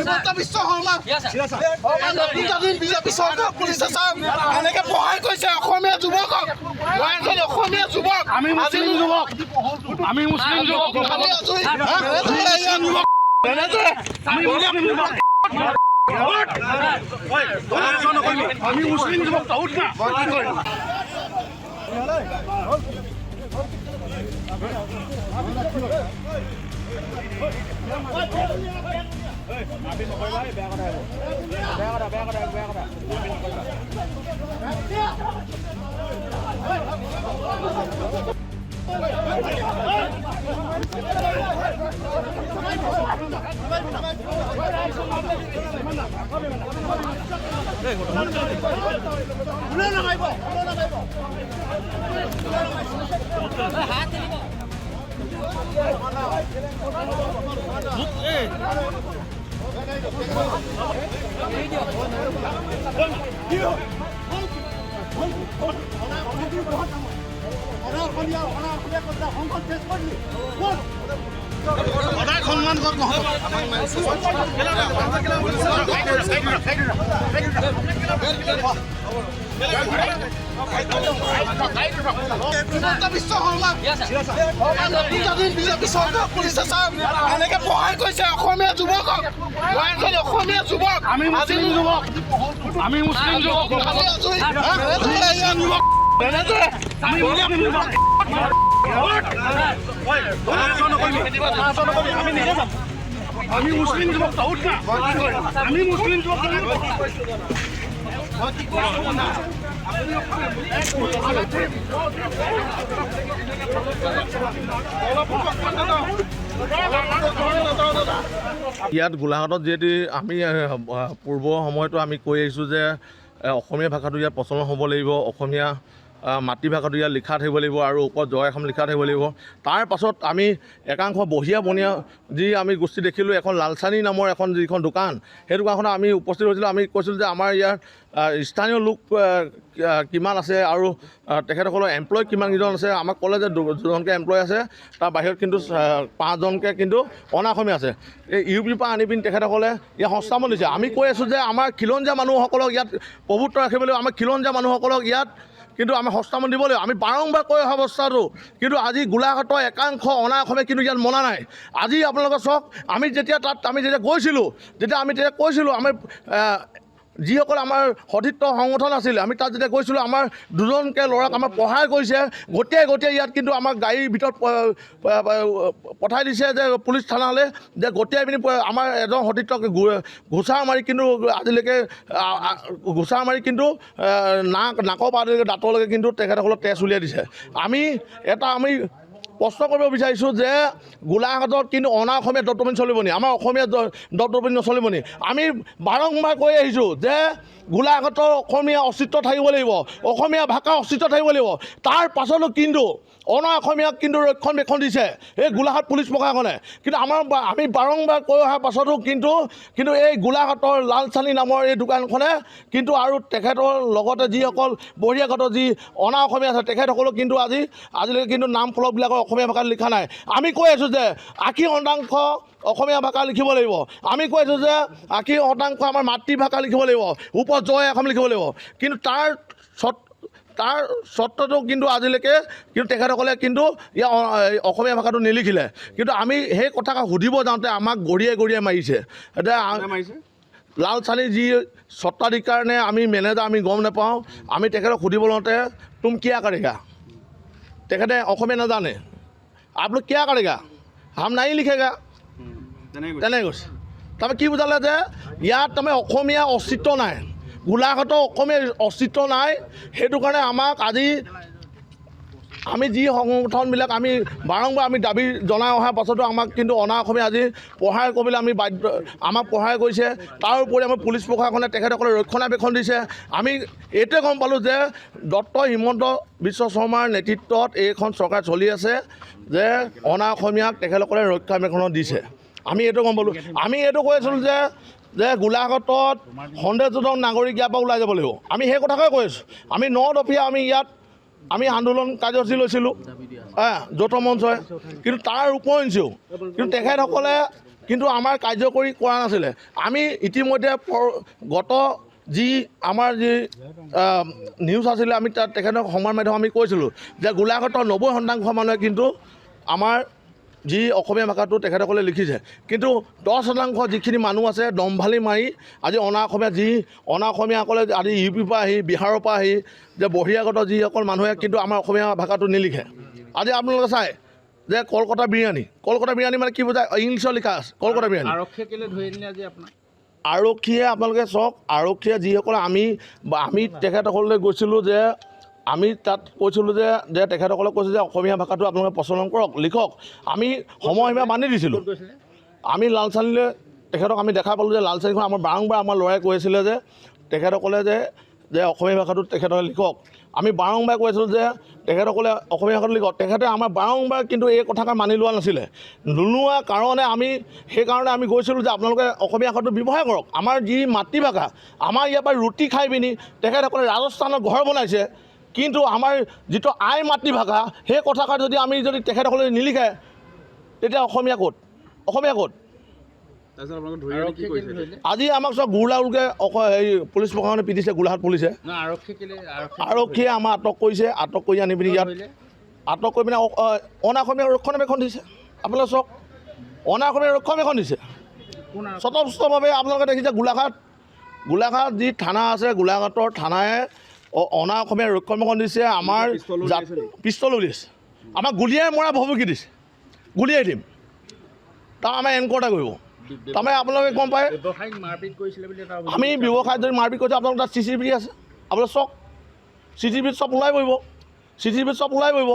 Himanta Biswa Sarma BJP চৰকাৰ পুলিচে চাওক এনেকে সহায় কৰিছে অসমীয়া যুৱকক। মই এজন অসমীয়া যুৱক, আমি মুছলিম যুৱক, আমি মুছলিম যুৱক, আমি মুছলিম যুৱক সদায় সন্মান কত হিমন্ত বিশ্ব শৰ্মা বিজেপি চৰকাৰ পুলিচে চাওক এনেকে সহায় কৰিছে অসমীয়া যুৱকক। মই এজন অসমীয়া যুৱক, আমি মুছলিম যুৱক, আমি মুছলিম যুৱক, আমি মুছলিম যুৱক, আমি মুছলিম যুৱক। ইয়াত গোলাঘাটত যিহেতু আমি পূৰ্ব সময়তো আমি কৈ আহিছোঁ যে অসমীয়া ভাষাটো ইয়াত প্ৰচলন হ'ব লাগিব, অসমীয়া মাতৃভাষাটো ইয়াত লিখা থাকিব লাগিব আৰু ওপৰত জয় এখন লিখা থাকিব লাগিব। তাৰ পাছত আমি একাংশ বহিয়া বনীয়া যি আমি গোষ্ঠী দেখিলোঁ, এখন লালচানী নামৰ এখন যিখন দোকান, সেই দোকানখনত আমি উপস্থিত হৈছিলোঁ। আমি কৈছিলোঁ যে আমাৰ ইয়াৰ স্থানীয় লোক কিমান আছে আৰু তেখেতসকলৰ এমপ্লয় কিমানকেইজন আছে। আমাক ক'লে যে 2জনকৈ এমপ্লয় আছে, তাৰ বাহিৰত কিন্তু 5জনকৈ কিন্তু অনা অসমীয়া আছে। এই ইউ পিৰ পৰা আনি পিনি তেখেতসকলে ইয়াত সংস্থাপন দিছে। আমি কৈ আছোঁ যে আমাৰ খিলঞ্জীয়া মানুহসকলক ইয়াত প্ৰভুত্ব ৰাখিব লাগিব, আমাৰ খিলঞ্জীয়া মানুহসকলক ইয়াত কিন্তু আমি সংস্থাপন দিব লাগিব। আমি বাৰম্বাৰ কৈ অহা অৱস্থাটো কিন্তু আজি গোলাঘাটৰ একাংশ অনা অসমীয়া কিন্তু ইয়াত মনা নাই। আজি আপোনালোকে চাওক, আমি যেতিয়া গৈছিলোঁ, আমি কৈছিলোঁ আমাৰ যিসকল আমাৰ সতীৰ্থ সংগঠন আছিল, আমি তাত যেতিয়া গৈছিলোঁ, আমাৰ 2জনকৈ ল'ৰাক আমাৰ সহায় কৰিছে। গতিয়াই ইয়াত কিন্তু আমাৰ গাড়ীৰ ভিতৰত পঠাই দিছে যে পুলিচ থানালৈ, যে গতিয়াই পিনি আমাৰ এজন সতীৰ্থক ঘোচা মাৰি কিন্তু আজিলৈকে নাকৰ পাৰলৈকে দাঁতলৈকে কিন্তু তেখেতসকলক তেজ উলিয়াই দিছে। আমি প্ৰশ্ন কৰিব বিচাৰিছোঁ যে গোলাঘাটত কিন্তু অনা অসমীয়া দত্তবিন চলিব নি? আমাৰ অসমীয়া দত্তবিন নচলিব নি? আমি বাৰম্বাৰ কৈ আহিছোঁ যে গোলাঘাটৰ অসমীয়া অস্তিত্ব থাকিব লাগিব, অসমীয়া ভাষাৰ অস্তিত্ব থাকিব লাগিব। তাৰ পাছতো কিন্তু অনা অসমীয়াক কিন্তু ৰক্ষণবেক্ষণ দিছে এই গোলাঘাট পুলিচ প্ৰশাসনে। কিন্তু আমি বাৰম্বাৰ কৈ অহাৰ পাছতো কিন্তু এই গোলাঘাটৰ লালচানী নামৰ এই দোকানখনে কিন্তু আৰু তেখেতৰ লগতে যিসকল বহিৰাগত যি অনা অসমীয়া আছে, তেখেতসকলক কিন্তু আজিলৈকে কিন্তু নাম ফলকবিলাকৰ অসমীয়া ভাষাত লিখা নাই। আমি কৈ আছোঁ যে 80% অসমীয়া ভাষা লিখিব লাগিব। আমি কৈ আছোঁ যে 80% আমাৰ মাতৃভাষা লিখিব লাগিব, ওপৰত জয় এখন লিখিব লাগিব। কিন্তু তাৰ স্বত্বটো কিন্তু আজিলৈকে কিন্তু তেখেতসকলে কিন্তু ইয়াৰ অসমীয়া ভাষাটো নিলিখিলে। কিন্তু আমি সেই কথা সুধিব যাওঁতে আমাক গৰিয়াই মাৰিছে। এতিয়া লালচানী যি স্বত্বাধিকাৰ নে আমি মেনেজাৰ আমি গম নাপাওঁ। আমি তেখেতক সুধিব লওঁতে তুম কিয়া কৰেগা, তেখেতে অসমীয়া নাজানে। আপোনালোক কিয়া কৰেগা, হাম নাই লিখেগা, তেনেকৈ কৈছে। তাৰমানে কি বুজালে যে ইয়াত তাৰমানে অসমীয়া অস্তিত্ব নাই, গোলাঘাটৰ অসমীয়া অস্তিত্ব নাই। সেইটো কাৰণে আমাক আমি যি সংগঠনবিলাক আমি বাৰম্বাৰ দাবী জনাই অহাৰ পাছতো আমাক কিন্তু অনা অসমীয়া আজি সহায় কৰিবলৈ আমাক সহায় কৰিছে। তাৰ উপৰি আমাৰ পুলিচ প্ৰশাসনে তেখেতসকলে ৰক্ষণাবেক্ষণ দিছে। আমি এইটোৱে গম পালোঁ যে হিমন্ত বিশ্ব শৰ্মাৰ নেতৃত্বত এইখন চৰকাৰ চলি আছে, যে অনা অসমীয়াক তেখেতসকলে ৰক্ষণাবেক্ষণ দিছে। আমি এইটো গম পালোঁ। আমি এইটো কৈ আছিলোঁ যে গোলাঘাটত সন্দেহজনক নাগৰিক ইয়াৰ পৰা ওলাই যাব লাগিব। আমি সেই কথাকে কৈ আছোঁ। আমি 9 দফীয়া ইয়াত আন্দোলন কাৰ্যসূচী লৈছিলোঁ যৌথ মঞ্চই, কিন্তু তাৰ উপৰিঞ্চিও কিন্তু তেখেতসকলে কিন্তু আমাৰ কাৰ্যকৰী কৰা নাছিলে। আমি ইতিমধ্যে গত যি আমাৰ যি নিউজ আছিলে আমি তাত তেখেতক সংবাদ মাধ্যমত আমি কৈছিলোঁ যে গোলাঘাটৰ 90% মানুহে কিন্তু আমাৰ যি অসমীয়া ভাষাটো তেখেতসকলে লিখিছে, কিন্তু 10% যিখিনি মানুহ আছে দম্ভালি মাৰি আজি অনা অসমীয়াসকলে আজি ইউপিৰ পৰা আহি বিহাৰৰ পৰা আহি যে বহিৰাগত যিসকল মানুহে কিন্তু আমাৰ অসমীয়া ভাষাটো নিলিখে। আজি আপোনালোকে চাই যে কলকাতা বিৰিয়ানী মানে কি বুজায়, ইংলিছত লিখা আছে কলকাতা বিৰিয়ানী। আৰক্ষীয়ে কেলৈ ধৰি নিলে আজি আপোনাক? আৰক্ষীয়ে আপোনালোকে চাওক, আৰক্ষীয়ে যিসকলে আমি তেখেতসকললৈ গৈছিলোঁ যে আমি তাত কৈছিলোঁ যে তেখেতসকলক কৈছোঁ যে অসমীয়া ভাষাটো আপোনালোকে প্ৰচলন কৰক, লিখক। আমি সময়সীমা বান্ধি দিছিলোঁ। আমি লালচানীলৈ তেখেতক আমি দেখা পালোঁ যে লালচানীখন আমাৰ বাৰম্বাৰ আমাৰ ল'ৰাই কৈ আছিলে যে তেখেতসকলে যে অসমীয়া ভাষাটো তেখেতসকলে লিখক। আমি বাৰম্বাৰ কৈ আছিলোঁ যে তেখেতসকলে অসমীয়া ভাষাটো লিখক। তেখেতে আমাৰ বাৰম্বাৰ কিন্তু এই কথাষাৰ মানি লোৱা নাছিলে। নোলোৱা কাৰণে সেইকাৰণে আমি গৈছিলোঁ যে আপোনালোকে অসমীয়া ভাষাটো ব্যৱহাৰ কৰক। আমাৰ যি মাতৃভাষা, আমাৰ ইয়াৰ পৰা ৰুটি খাই পিনি তেখেতসকলে ৰাজস্থানত ঘৰ বনাইছে, কিন্তু আমাৰ যিটো আই মাতৃভাষা সেই কথাষাৰ যদি তেখেতসকলে নিলিখে তেতিয়া অসমীয়া ক'ত? আজি আমাক চব গুৰলাউলকৈ হেৰি পুলিচ প্ৰশাসনে পিটিছে, গোলাঘাট পুলিচে। আৰক্ষীয়ে আমাৰ আটক কৰি আনি পিনি ইয়াত আটক কৰি পিনে অনাঅসমীয়া ৰক্ষণাবেক্ষণ দিছে। আপোনালোকে চাওক, অনাঅসমীয়া ৰক্ষণাবেক্ষণ দিছে স্বতঃস্ফূৰ্তভাৱে। আপোনালোকে দেখিছে গোলাঘাট যি থানা আছে, গোলাঘাটৰ থানাই অনাঅসমীয়া ৰক্ষণাবেক্ষণ দিছে। আমাৰ পিষ্টল উলিয়াইছে, আমাক গুলিয়াই মৰা ভবুকি দিছে, গুলিয়াই দিম, তাৰ আমাৰ এনকাউণ্টাৰ কৰিব। তাৰমানে আপোনালোকে গম পায় আমি ব্যৱসায়ত যদি মাৰপিট কৰিছোঁ। আপোনালোকৰ তাত CCTV আছে, আপোনালোকে চাওক, CCTVত চব ওলাই পৰিব।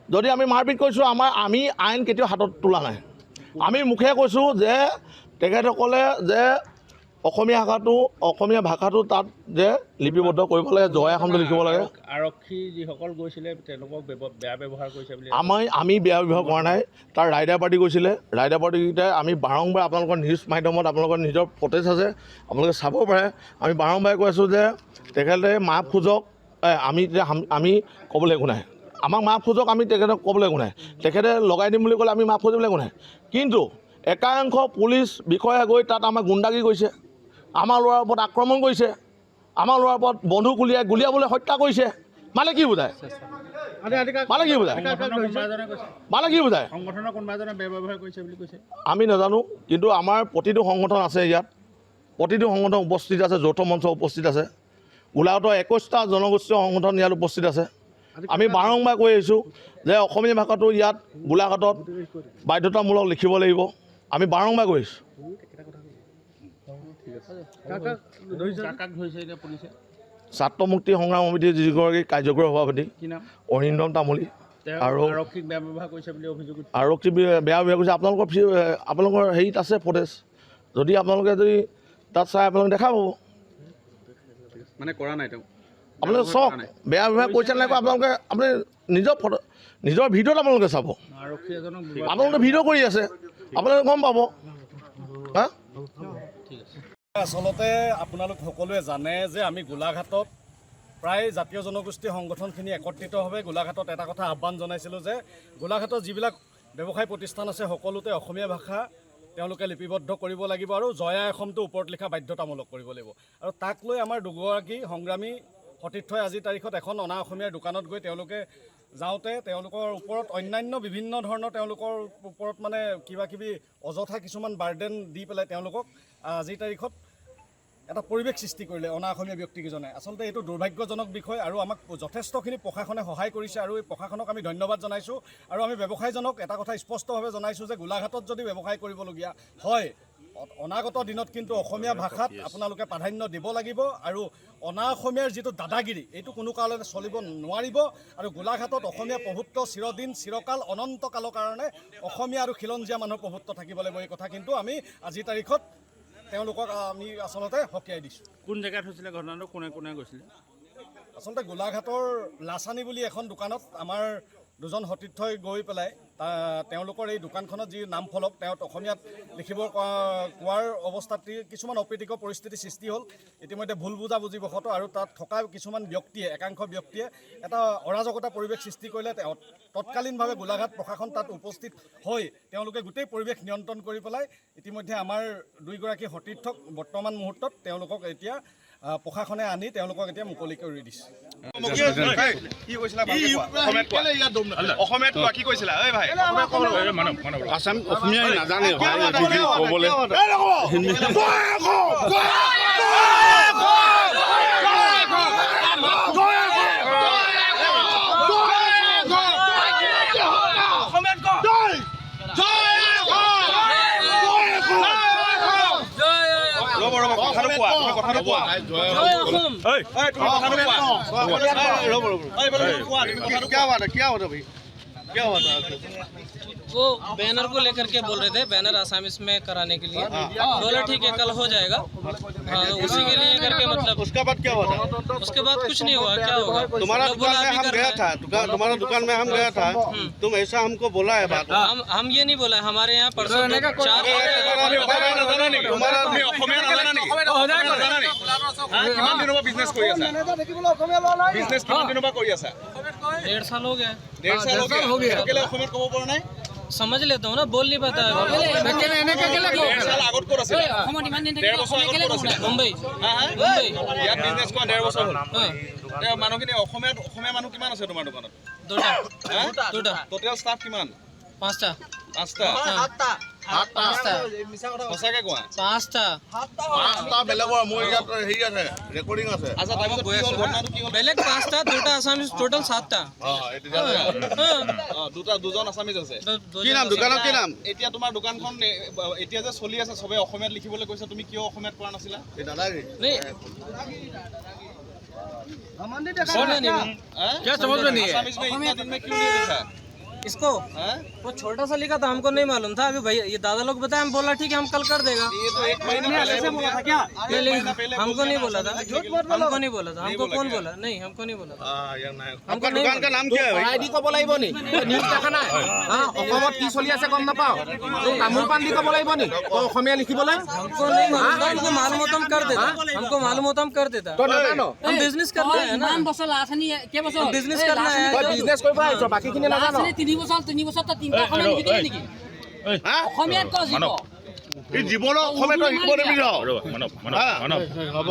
যদি আমি মাৰপিট কৰিছোঁ, আমি আইন কেতিয়াও হাতত তোলা নাই। আমি মুখে কৈছোঁ যে তেখেতসকলে যে অসমীয়া ভাষাটো তাত যে লিপিবদ্ধ কৰিব লাগে, জয় অসমটো লিখিব লাগে। আৰক্ষী যিসকল গৈছিলে তেওঁলোকক বেয়া ব্যৱহাৰ কৰিছে বুলি আমি বেয়া ব্যৱহাৰ কৰা নাই। তাৰ ৰাইডাৰ পাৰ্টি গৈছিলে, ৰাইডাৰ পাৰ্টিকেইটাই আমি বাৰম্বাৰ আপোনালোকৰ নিউজ মাধ্যমত আপোনালোকৰ নিজৰ ফটেজ আছে, আপোনালোকে চাব পাৰে। আমি বাৰম্বাৰ কৈ আছোঁ যে তেখেতে মাফ খোজক। আমি ক'বলৈ একো নাই, আমাক মাফ খোজক, আমি তেখেতক ক'বলৈ একো নাই। তেখেতে লগাই দিম বুলি ক'লে আমি মাফ খুজিবলৈ একো নাই। কিন্তু একাংশ পুলিচ বিষয়া গৈ তাত আমাৰ গুণ্ডাগিৰি কৰিছে, আমাৰ ল'ৰাৰ ওপৰত আক্ৰমণ কৰিছে, আমাৰ ল'ৰাৰ ওপৰত বন্দুক গুলিয়াবলৈ হত্যা কৰিছে। মানে কি বুজায়? আমি নাজানো, কিন্তু আমাৰ প্ৰতিটো সংগঠন আছে ইয়াত, প্ৰতিটো সংগঠন উপস্থিত আছে, যৌথ মঞ্চ উপস্থিত আছে, গোলাঘাটৰ 21টা জনগোষ্ঠীয় সংগঠন ইয়াত উপস্থিত আছে। আমি বাৰম্বাৰ কৈ আহিছোঁ যে অসমীয়া ভাষাটো ইয়াত গোলাঘাটত বাধ্যতামূলক লিখিব লাগিব। আমি বাৰম্বাৰ কৈ আহিছোঁ। ছাত্ৰ মুক্তি সংগ্ৰাম সমিতিৰ যিগৰাকী কাৰ্যকৰী সভাপতি অৰিন্দম তামুলী আৰু আৰক্ষীক বেয়া ব্যৱহাৰ কৰিছে বুলি অভিযোগ। আৰক্ষী বেয়া ব্যৱহাৰ কৰিছে। আপোনালোকৰ হেৰিত আছে ফটেজ, যদি আপোনালোকে তাত চাই আপোনালোকে দেখা পাব। মানে কৰা নাই তেওঁ, আপোনালোকে চাওক বেয়া ব্যৱহাৰ কৰিছে নাই কৰা। আপুনি নিজৰ ভিডিঅ'ত আপোনালোকে চাব, আপোনালোকে ভিডিঅ' কৰি আছে, আপোনালোকে গম পাব। আচলতে আপোনালোক সকলোৱে জানে যে আমি গোলাঘাটত প্ৰায় জাতীয় জনগোষ্ঠী সংগঠনখিনি একত্ৰিতভাৱে গোলাঘাটত এটা কথা আহ্বান জনাইছিলোঁ যে গোলাঘাটত যিবিলাক ব্যৱসায় প্ৰতিষ্ঠান আছে সকলোতে অসমীয়া ভাষা তেওঁলোকে লিপিবদ্ধ কৰিব লাগিব আৰু জয় আই অসমটো ওপৰত লিখা বাধ্যতামূলক কৰিব লাগিব। আৰু তাক লৈ আমাৰ দুগৰাকী সংগ্ৰামী সতীৰ্থই আজিৰ তাৰিখত এখন অনা অসমীয়াৰ দোকানত গৈ তেওঁলোকে যাওঁতে তেওঁলোকৰ ওপৰত অন্যান্য বিভিন্ন ধৰণৰ তেওঁলোকৰ ওপৰত মানে কিবাকিবি অযথা কিছুমান বাৰ্ডেন দি পেলাই তেওঁলোকক আজিৰ তাৰিখত এটা পৰিৱেশ সৃষ্টি কৰিলে অনা অসমীয়া ব্যক্তিকেইজনে। আচলতে এইটো দুৰ্ভাগ্যজনক বিষয় আৰু আমাক যথেষ্টখিনি প্ৰশাসনে সহায় কৰিছে আৰু এই প্ৰশাসনক আমি ধন্যবাদ জনাইছোঁ। আৰু আমি ব্যৱসায়ীজনক এটা কথা স্পষ্টভাৱে জনাইছোঁ যে গোলাঘাটত যদি ব্যৱসায় কৰিবলগীয়া হয়, অনাগত দিনত কিন্তু অসমীয়া ভাষাত আপোনালোকে প্ৰাধান্য দিব লাগিব আৰু অনা অসমীয়াৰ যিটো দাদাগিৰি এইটো কোনো কাৰণতে চলিব নোৱাৰিব। আৰু গোলাঘাটত অসমীয়া প্ৰভুত্ব চিৰদিন চিৰকাল অনন্তকালৰ কাৰণে অসমীয়া আৰু খিলঞ্জীয়া মানুহৰ প্ৰভুত্ব থাকিব লাগিব। এই কথা কিন্তু আমি আজিৰ তাৰিখত তেওঁলোকক আমি আচলতে সকীয়াই দিছোঁ। কোন জেগাত হৈছিলে ঘটনাটো, কোনে কোনে গৈছিলে? আচলতে গোলাঘাটৰ লাচানী বুলি এখন দোকানত আমাৰ দুজন সতীৰ্থই গৈ পেলাই তেওঁলোকৰ এই দোকানখনত যি নাম ফলক তেওঁ অসমীয়াত লিখিব কোৱাৰ অৱস্থাত কিছুমান অপ্ৰীতিকৰ পৰিস্থিতিৰ সৃষ্টি হ'ল। ইতিমধ্যে ভুল বুজাবুজিবশতঃ আৰু তাত থকা কিছুমান ব্যক্তিয়ে একাংশ ব্যক্তিয়ে এটা অৰাজকতা পৰিৱেশ সৃষ্টি কৰিলে। তৎকালীনভাৱে গোলাঘাট প্ৰশাসন তাত উপস্থিত হৈ তেওঁলোকে গোটেই পৰিৱেশ নিয়ন্ত্ৰণ কৰি পেলাই ইতিমধ্যে আমাৰ দুইগৰাকী সতীৰ্থক বৰ্তমান মুহূৰ্তত তেওঁলোকক এতিয়া প্ৰশাসনে আনি তেওঁলোকক এতিয়া মুকলি কৰি দিছে। অসমীয়াই নাজানে ক'বলৈ वो बैनर को लेकर के बोल रहे थे, बैनर आसामीज में कराने के लिए। बोला ठीक है कल हो जाएगा। हाँ, उसी के लिए करके मतलब उसके बाद क्या हुआ था? उसके बाद कुछ नहीं हुआ। क्या होगा? तुम्हारा लोग दुकान बोला में अभी हम कर गया रहे था, तुम्हारा दुकान में हम गया था, तुम ऐसा हमको बोला है बात। हम ये नहीं बोला। हमारे यहाँ परसों चार डेढ़ साल हो गया। समझ लेता हूँ ना, बोल नहीं पाता। मुंबई মানুহখিনি অসমীয়া মানুহ কিমান আছে তোমাৰ দোকানত? দুটা টোটেল ষ্টাফ কিমান? পাঁচটা সঁচাকে কোৱা। পাঁচটা বেলেগৰ মোৰ ইয়াত হেৰি আছে ৰেকৰ্ডিং আছে। আচ্ছা তাৰপিছত কি হ'ল? ঘটনাটো কি হ'ল? বেলেগ পাঁচটা, দুটা আসামিজ, টোটাল সাতটা। দুজন আছামিজ আছে। কি নাম দোকানৰ কি নাম? এতিয়া তোমাৰ দোকানখন এতিয়া যে চলি আছে চবে অসমীয়াত লিখিবলৈ কৈছে, তুমি কিয় অসমীয়াত কৰা নাছিলা? नहीं क्या समझ में नहीं है? आसामीज में इतना दिन में क्यों नहीं लिखा? इसको हैं? वो छोटा सा लिखा था, हमको नहीं मालूम था। अभी भैया ये दादा लोग बताए, हम बोला ठीक है हम कल कर देगा। ये तो एक महीना पहले बोला था क्या? नहीं, हमको नहीं बोला था। हमको नहीं बोला था। हमको कौन बोला? नहीं, हमको नहीं बोला था। आपका दुकान का नाम क्या है भाई? আইডি ক'ব লাগিব নি? নিউজ দেখা নাই? অসমত কি চলি আছে গম নাপাওঁ? তামোল পাণ দি ক'ব লাগিব নি? অসমীয়া লিখিবলৈ? हमको नहीं मालूम था। हमको मालूम होता हम कर देता। हमको मालूम होता हम कर देता। তই নাজানো? हम बिजनेस करना है ना। बिजनेस करना है। তই বিজনেছ কৰিব আহিছ, বাকীখিনি নাজানো? এই জীৱনৰ অসমীয়াটো শিকিব নিবিচাৰ? হ'ব।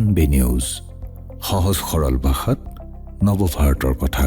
NB নিউজ, সহজ সৰল ভাষাত নৱভাৰতৰ কথা।